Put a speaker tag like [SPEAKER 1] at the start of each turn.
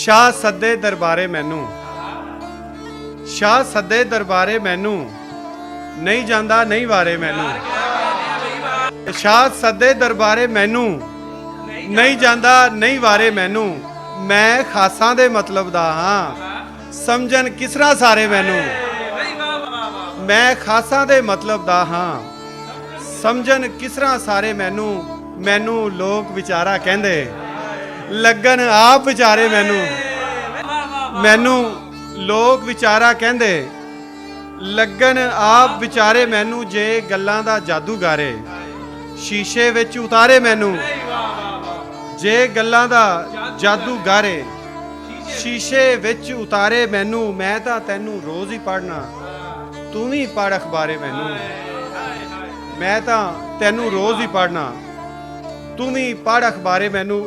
[SPEAKER 1] शाह सदे दरबारे मैनू, शाह सदे दरबारे मैनू, नहीं जांदा नहीं वारे मैनू। शाह सदे दरबारे मैनू, नहीं जांदा नहीं वारे मैनू। मैं खासां दे मतलब दा हां, समझन किसरा सारे मैनू। मैं खासां दे मतलब दा हां, समझन किसरा सारे मैनू। मैनू लोग विचारा कहंदे, लगन आप विचारे मैनू। मैनू लोग विचारा कहंदे, लगन आप विचारे मैनू। जे गल्लां दा जादूगारे शीशे विच उतारे मैनू। जे गल्लां दा जादूगारे शीशे विच उतारे मैनू। मैं तां तैनू रोज़ ही पढ़ना, तू भी पढ़ अखबारे मैनू। मैं तां तैनू रोज़ ही पढ़ना, तू भी पढ़ अखबारे मैनू।